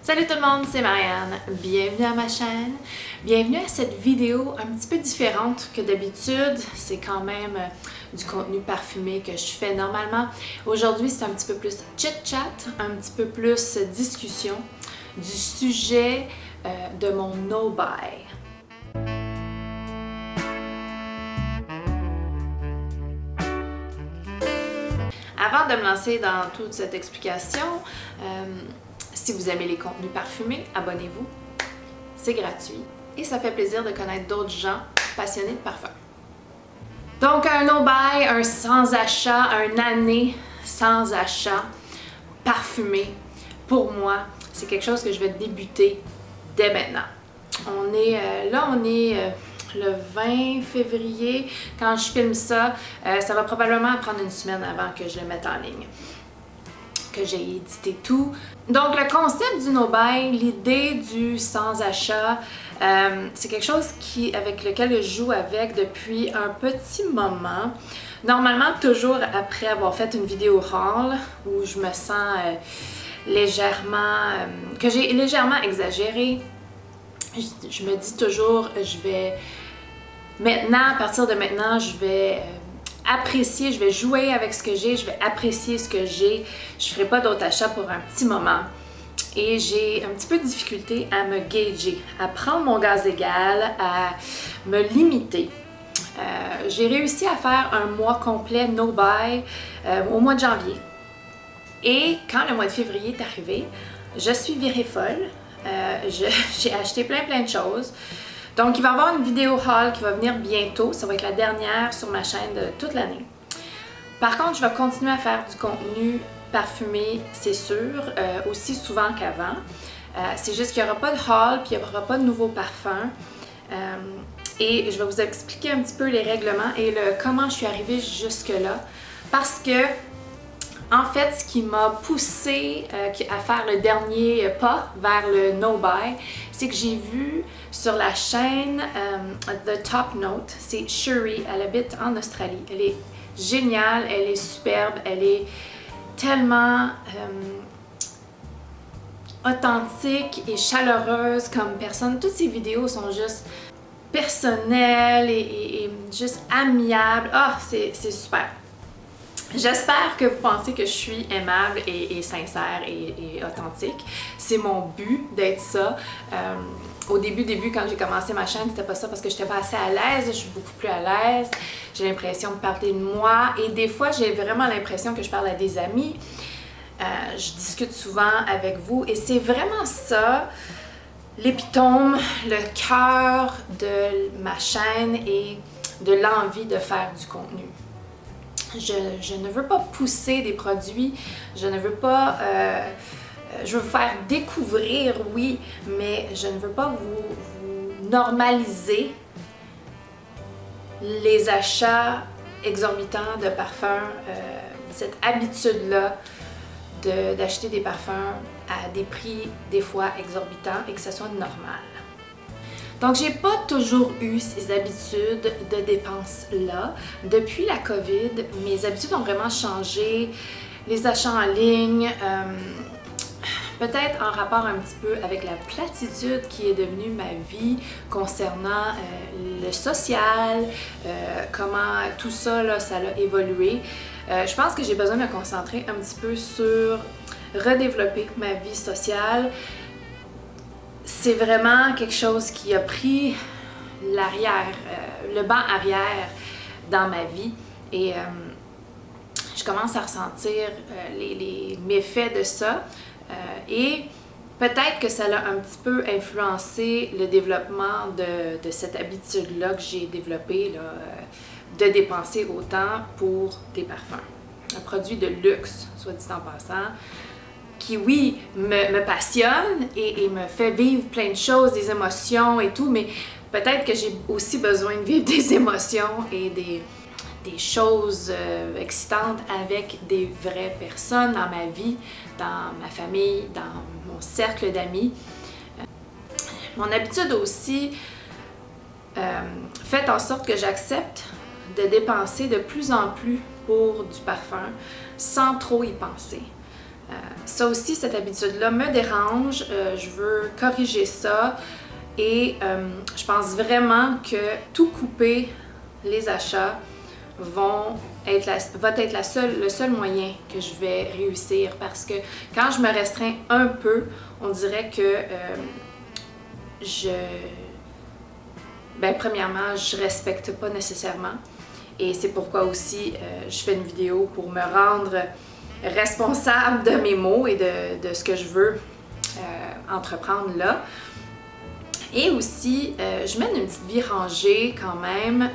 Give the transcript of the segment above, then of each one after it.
Salut tout le monde, c'est Marianne. Bienvenue à ma chaîne. Bienvenue à cette vidéo un petit peu différente que d'habitude. C'est quand même du contenu parfumé que je fais normalement. Aujourd'hui, c'est un petit peu plus chit-chat, un petit peu plus discussion du sujet de mon no-buy. Avant de me lancer dans toute cette explication, si vous aimez les contenus parfumés, abonnez-vous. C'est gratuit et ça fait plaisir de connaître d'autres gens passionnés de parfum. Donc un no-buy, un sans-achat, une année sans achat parfumé, pour moi, c'est quelque chose que je vais débuter dès maintenant. On est le 20 février. Quand je filme ça, ça va probablement prendre une semaine avant que je le mette en ligne, que j'ai édité tout. Donc le concept du no-buy, l'idée du sans-achat, c'est quelque chose avec lequel je joue avec depuis un petit moment. Normalement, toujours après avoir fait une vidéo haul où je me sens que j'ai légèrement exagéré. Je me dis toujours, à partir de maintenant, je vais apprécier, je vais jouer avec ce que j'ai, je vais apprécier ce que j'ai. Je ne ferai pas d'autres achats pour un petit moment. Et j'ai un petit peu de difficulté à me gager, à prendre mon gaz égal, à me limiter. J'ai réussi à faire un mois complet no-buy au mois de janvier. Et quand le mois de février est arrivé, je suis virée folle. J'ai acheté plein de choses. Donc, il va y avoir une vidéo haul qui va venir bientôt. Ça va être la dernière sur ma chaîne de toute l'année. Par contre, je vais continuer à faire du contenu parfumé, c'est sûr, aussi souvent qu'avant. C'est juste qu'il n'y aura pas de haul, puis il n'y aura pas de nouveaux parfums. Et je vais vous expliquer un petit peu les règlements et comment je suis arrivée jusque-là. Parce que en fait, ce qui m'a poussée à faire le dernier pas vers le no-buy, c'est que j'ai vu sur la chaîne The Top Note, c'est Shuri, elle habite en Australie. Elle est géniale, elle est superbe, elle est tellement authentique et chaleureuse comme personne. Toutes ses vidéos sont juste personnelles et juste amiables. Ah, c'est super! J'espère que vous pensez que je suis aimable et sincère et authentique. C'est mon but d'être ça. Au début, quand j'ai commencé ma chaîne, c'était pas ça parce que j'étais pas assez à l'aise. Je suis beaucoup plus à l'aise. J'ai l'impression de parler de moi et des fois, j'ai vraiment l'impression que je parle à des amis. Je discute souvent avec vous et c'est vraiment ça l'épitome, le cœur de ma chaîne et de l'envie de faire du contenu. Je ne veux pas pousser des produits, je ne veux pas... je veux vous faire découvrir, oui, mais je ne veux pas vous normaliser les achats exorbitants de parfums, cette habitude-là d'acheter des parfums à des prix des fois exorbitants et que ça soit normal. Donc, j'ai pas toujours eu ces habitudes de dépenses-là. Depuis la COVID, mes habitudes ont vraiment changé. Les achats en ligne, peut-être en rapport un petit peu avec la platitude qui est devenue ma vie concernant le social, comment tout ça, là, ça a évolué. Je pense que j'ai besoin de me concentrer un petit peu sur redévelopper ma vie sociale. C'est vraiment quelque chose qui a pris le banc arrière dans ma vie et je commence à ressentir les méfaits de ça et peut-être que ça a un petit peu influencé le développement de cette habitude-là que j'ai développée là, de dépenser autant pour des parfums. Un produit de luxe, soit dit en passant, qui, oui, me passionne et me fait vivre plein de choses, des émotions et tout, mais peut-être que j'ai aussi besoin de vivre des émotions et des choses excitantes avec des vraies personnes dans ma vie, dans ma famille, dans mon cercle d'amis. Mon habitude aussi fait en sorte que j'accepte de dépenser de plus en plus pour du parfum sans trop y penser. Ça aussi, cette habitude-là me dérange. Je veux corriger ça et je pense vraiment que tout couper les achats va être le seul moyen que je vais réussir parce que quand je me restreins un peu, on dirait que premièrement, je respecte pas nécessairement et c'est pourquoi aussi je fais une vidéo pour me rendre responsable de mes mots et de ce que je veux entreprendre là. Et aussi, je mène une petite vie rangée quand même.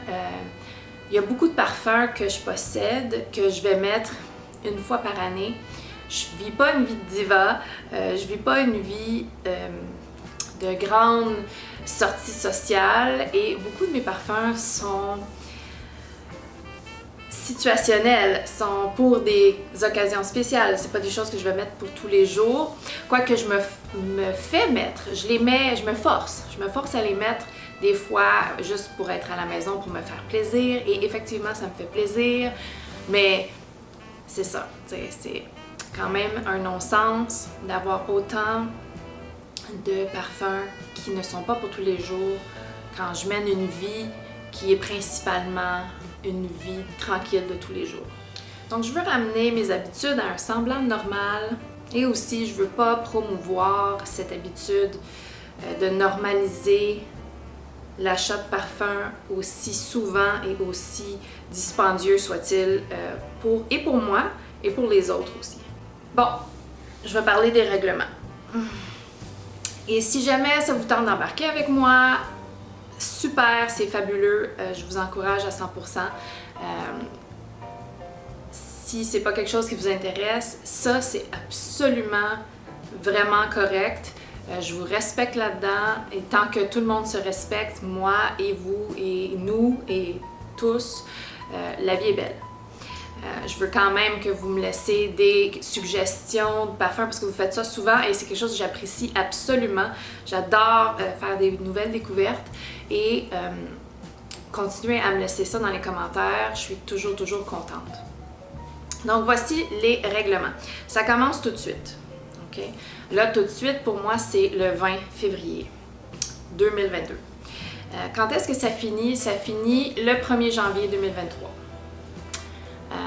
Il y a beaucoup de parfums que je possède, que je vais mettre une fois par année. Je vis pas une vie de diva, je vis pas une vie de grande sortie sociale et beaucoup de mes parfums sont situationnels, sont pour des occasions spéciales. C'est pas des choses que je vais mettre pour tous les jours. Quoique je me fais mettre, je me force à les mettre des fois juste pour être à la maison, pour me faire plaisir et effectivement ça me fait plaisir, mais c'est ça, c'est quand même un non-sens d'avoir autant de parfums qui ne sont pas pour tous les jours quand je mène une vie qui est principalement une vie tranquille de tous les jours. Donc je veux ramener mes habitudes à un semblant normal et aussi je veux pas promouvoir cette habitude de normaliser l'achat de parfum aussi souvent et aussi dispendieux soit-il pour moi et pour les autres aussi. Bon, je vais parler des règlements. Et si jamais ça vous tente d'embarquer avec moi, super, c'est fabuleux, je vous encourage à 100%. Si c'est pas quelque chose qui vous intéresse, ça c'est absolument vraiment correct. Je vous respecte là-dedans et tant que tout le monde se respecte, moi et vous et nous et tous, la vie est belle. Je veux quand même que vous me laissiez des suggestions de parfums parce que vous faites ça souvent et c'est quelque chose que j'apprécie absolument. J'adore faire des nouvelles découvertes et continuez à me laisser ça dans les commentaires. Je suis toujours contente. Donc voici les règlements. Ça commence tout de suite. Okay? Là, tout de suite, pour moi, c'est le 20 février 2022. Quand est-ce que ça finit? Ça finit le 1er janvier 2023.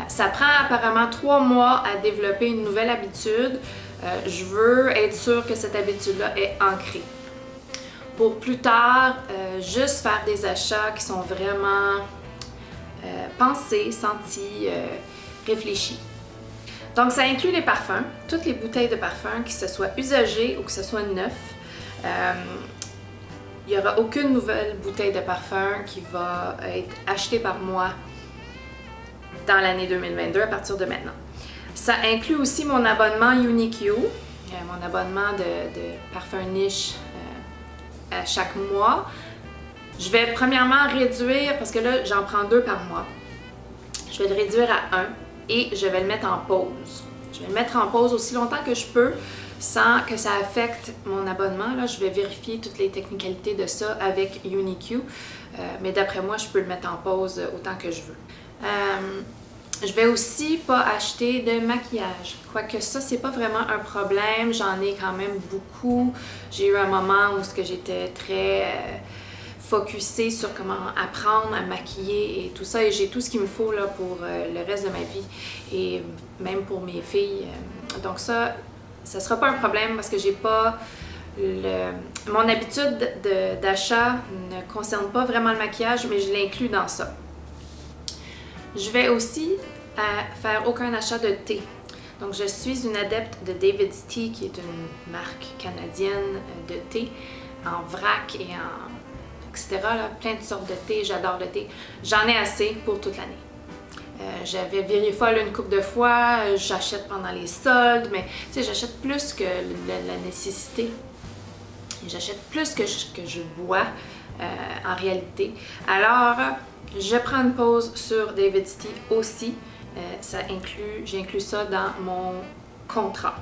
Ça prend apparemment 3 mois à développer une nouvelle habitude. Je veux être sûre que cette habitude-là est ancrée. Pour plus tard, juste faire des achats qui sont vraiment pensés, sentis, réfléchis. Donc, ça inclut les parfums, toutes les bouteilles de parfums, que ce soit usagées ou que ce soit neuf. Il n'y aura aucune nouvelle bouteille de parfum qui va être achetée par moi dans l'année 2022 à partir de maintenant. Ça inclut aussi mon abonnement UniQ, mon abonnement de parfum niche à chaque mois. Je vais premièrement réduire, parce que là, j'en prends 2 par mois. Je vais le réduire à 1. Et je vais le mettre en pause. Je vais le mettre en pause aussi longtemps que je peux sans que ça affecte mon abonnement. Là, je vais vérifier toutes les technicalités de ça avec UniQ. Mais d'après moi, je peux le mettre en pause autant que je veux. Je vais aussi pas acheter de maquillage. Quoique ça, c'est pas vraiment un problème. J'en ai quand même beaucoup. J'ai eu un moment où j'étais très focusée sur comment apprendre à maquiller et tout ça. Et j'ai tout ce qu'il me faut là, pour le reste de ma vie et même pour mes filles. Donc ça sera pas un problème parce que j'ai pas mon habitude d'achat ne concerne pas vraiment le maquillage, mais je l'inclus dans ça. Je vais aussi faire aucun achat de thé. Donc je suis une adepte de David's Tea, qui est une marque canadienne de thé en vrac et en etc. Là, plein de sortes de thé, j'adore le thé. J'en ai assez pour toute l'année. J'avais viré folle une couple de fois, j'achète pendant les soldes, mais tu sais, j'achète plus que la nécessité. J'achète plus que je bois en réalité. Alors, je prends une pause sur David's Tea aussi. J'ai inclus ça dans mon contrat.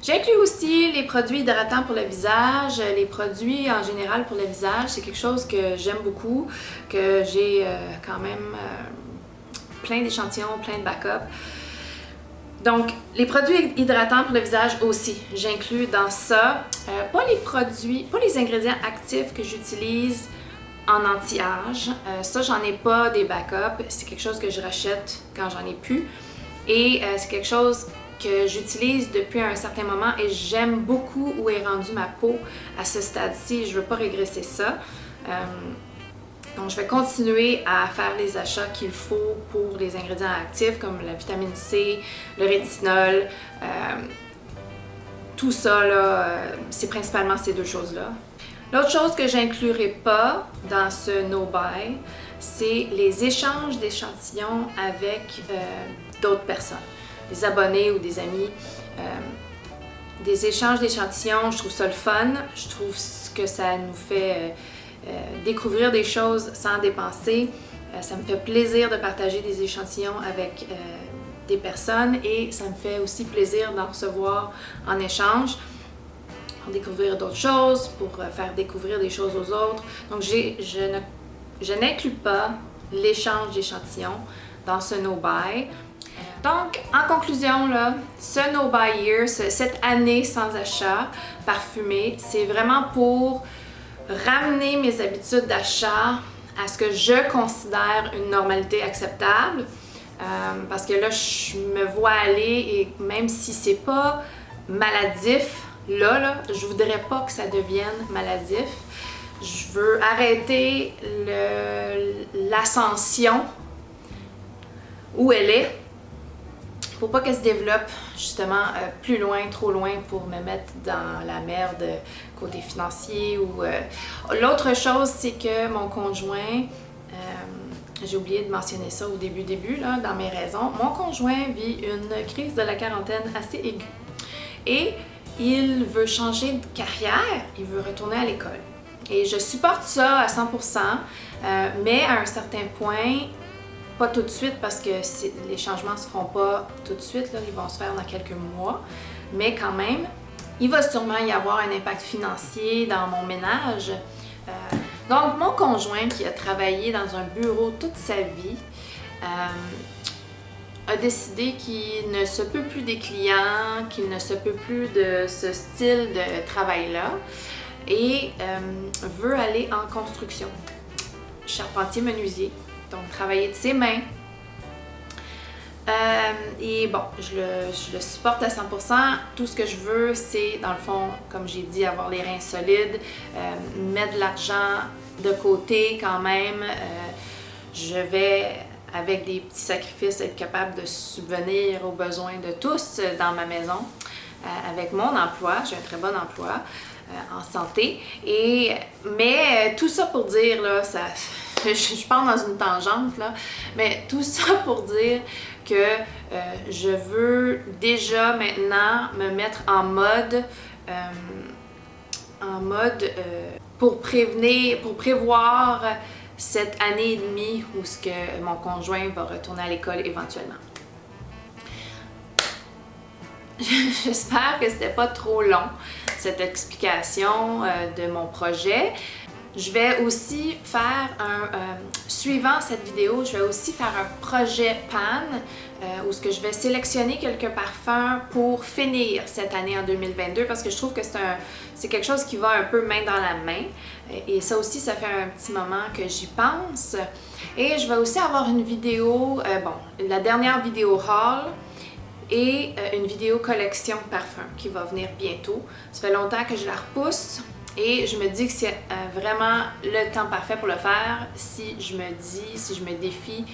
J'inclus aussi les produits hydratants pour le visage, les produits en général pour le visage. C'est quelque chose que j'aime beaucoup, que j'ai quand même plein d'échantillons, plein de backups. Donc, les produits hydratants pour le visage aussi, j'inclus dans ça, pas les ingrédients actifs que j'utilise en anti-âge. Ça, j'en ai pas des backups, c'est quelque chose que je rachète quand j'en ai plus. Et c'est quelque chose que j'utilise depuis un certain moment et j'aime beaucoup où est rendue ma peau à ce stade-ci. Je veux pas régresser ça. Donc, je vais continuer à faire les achats qu'il faut pour les ingrédients actifs comme la vitamine C, le rétinol, tout ça, là, c'est principalement ces deux choses-là. L'autre chose que j'inclurai pas dans ce no-buy, c'est les échanges d'échantillons avec d'autres personnes, des abonnés ou des amis. Des échanges d'échantillons, je trouve ça le fun, je trouve que ça nous fait découvrir des choses sans dépenser. Ça me fait plaisir de partager des échantillons avec des personnes et ça me fait aussi plaisir d'en recevoir en échange pour découvrir d'autres choses, pour faire découvrir des choses aux autres. Donc je n'inclus pas l'échange d'échantillons dans ce no-buy. Donc, en conclusion, là, ce no-buy year, cette année sans achat parfumé, c'est vraiment pour ramener mes habitudes d'achat à ce que je considère une normalité acceptable. Parce que là, je me vois aller et même si c'est pas maladif, là, je voudrais pas que ça devienne maladif. Je veux arrêter l'ascension où elle est pour pas qu'elle se développe justement plus loin, trop loin pour me mettre dans la merde côté financier ou... L'autre chose, c'est que mon conjoint, j'ai oublié de mentionner ça au début là, dans mes raisons, mon conjoint vit une crise de la quarantaine assez aiguë et il veut changer de carrière, il veut retourner à l'école. Et je supporte ça à 100%, mais à un certain point, pas tout de suite parce que les changements ne se feront pas tout de suite, là, ils vont se faire dans quelques mois, mais quand même, il va sûrement y avoir un impact financier dans mon ménage. Donc, mon conjoint qui a travaillé dans un bureau toute sa vie a décidé qu'il ne se peut plus des clients, qu'il ne se peut plus de ce style de travail-là et veut aller en construction. Charpentier-menuisier. Donc, travailler de ses mains. Et bon, je le supporte à 100%. Tout ce que je veux, c'est, dans le fond, comme j'ai dit, avoir les reins solides, mettre de l'argent de côté quand même. Je vais, avec des petits sacrifices, être capable de subvenir aux besoins de tous dans ma maison. Avec mon emploi, j'ai un très bon emploi en santé. Mais tout ça pour dire, là, je pars dans une tangente, là, mais tout ça pour dire que je veux déjà maintenant me mettre en mode pour prévoir cette année et demie où ce que mon conjoint va retourner à l'école éventuellement. J'espère que c'était pas trop long, cette explication de mon projet. Je vais aussi faire suivant cette vidéo, je vais aussi faire un projet pan où ce que je vais sélectionner quelques parfums pour finir cette année en 2022 parce que je trouve que c'est quelque chose qui va un peu main dans la main et ça aussi, ça fait un petit moment que j'y pense. Et je vais aussi avoir une vidéo, la dernière vidéo haul et une vidéo collection de parfums qui va venir bientôt. Ça fait longtemps que je la repousse. Et je me dis que c'est vraiment le temps parfait pour le faire si je me défie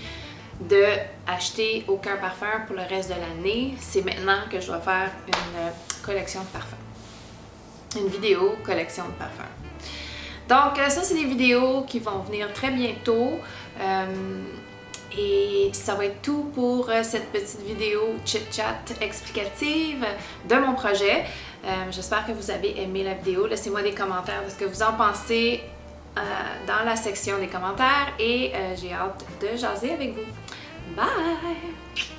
de acheter aucun parfum pour le reste de l'année. C'est maintenant que je dois faire une collection de parfums. Une vidéo collection de parfums. Donc ça, c'est des vidéos qui vont venir très bientôt. Et ça va être tout pour cette petite vidéo chit-chat explicative de mon projet. J'espère que vous avez aimé la vidéo. Laissez-moi des commentaires de ce que vous en pensez dans la section des commentaires et j'ai hâte de jaser avec vous. Bye!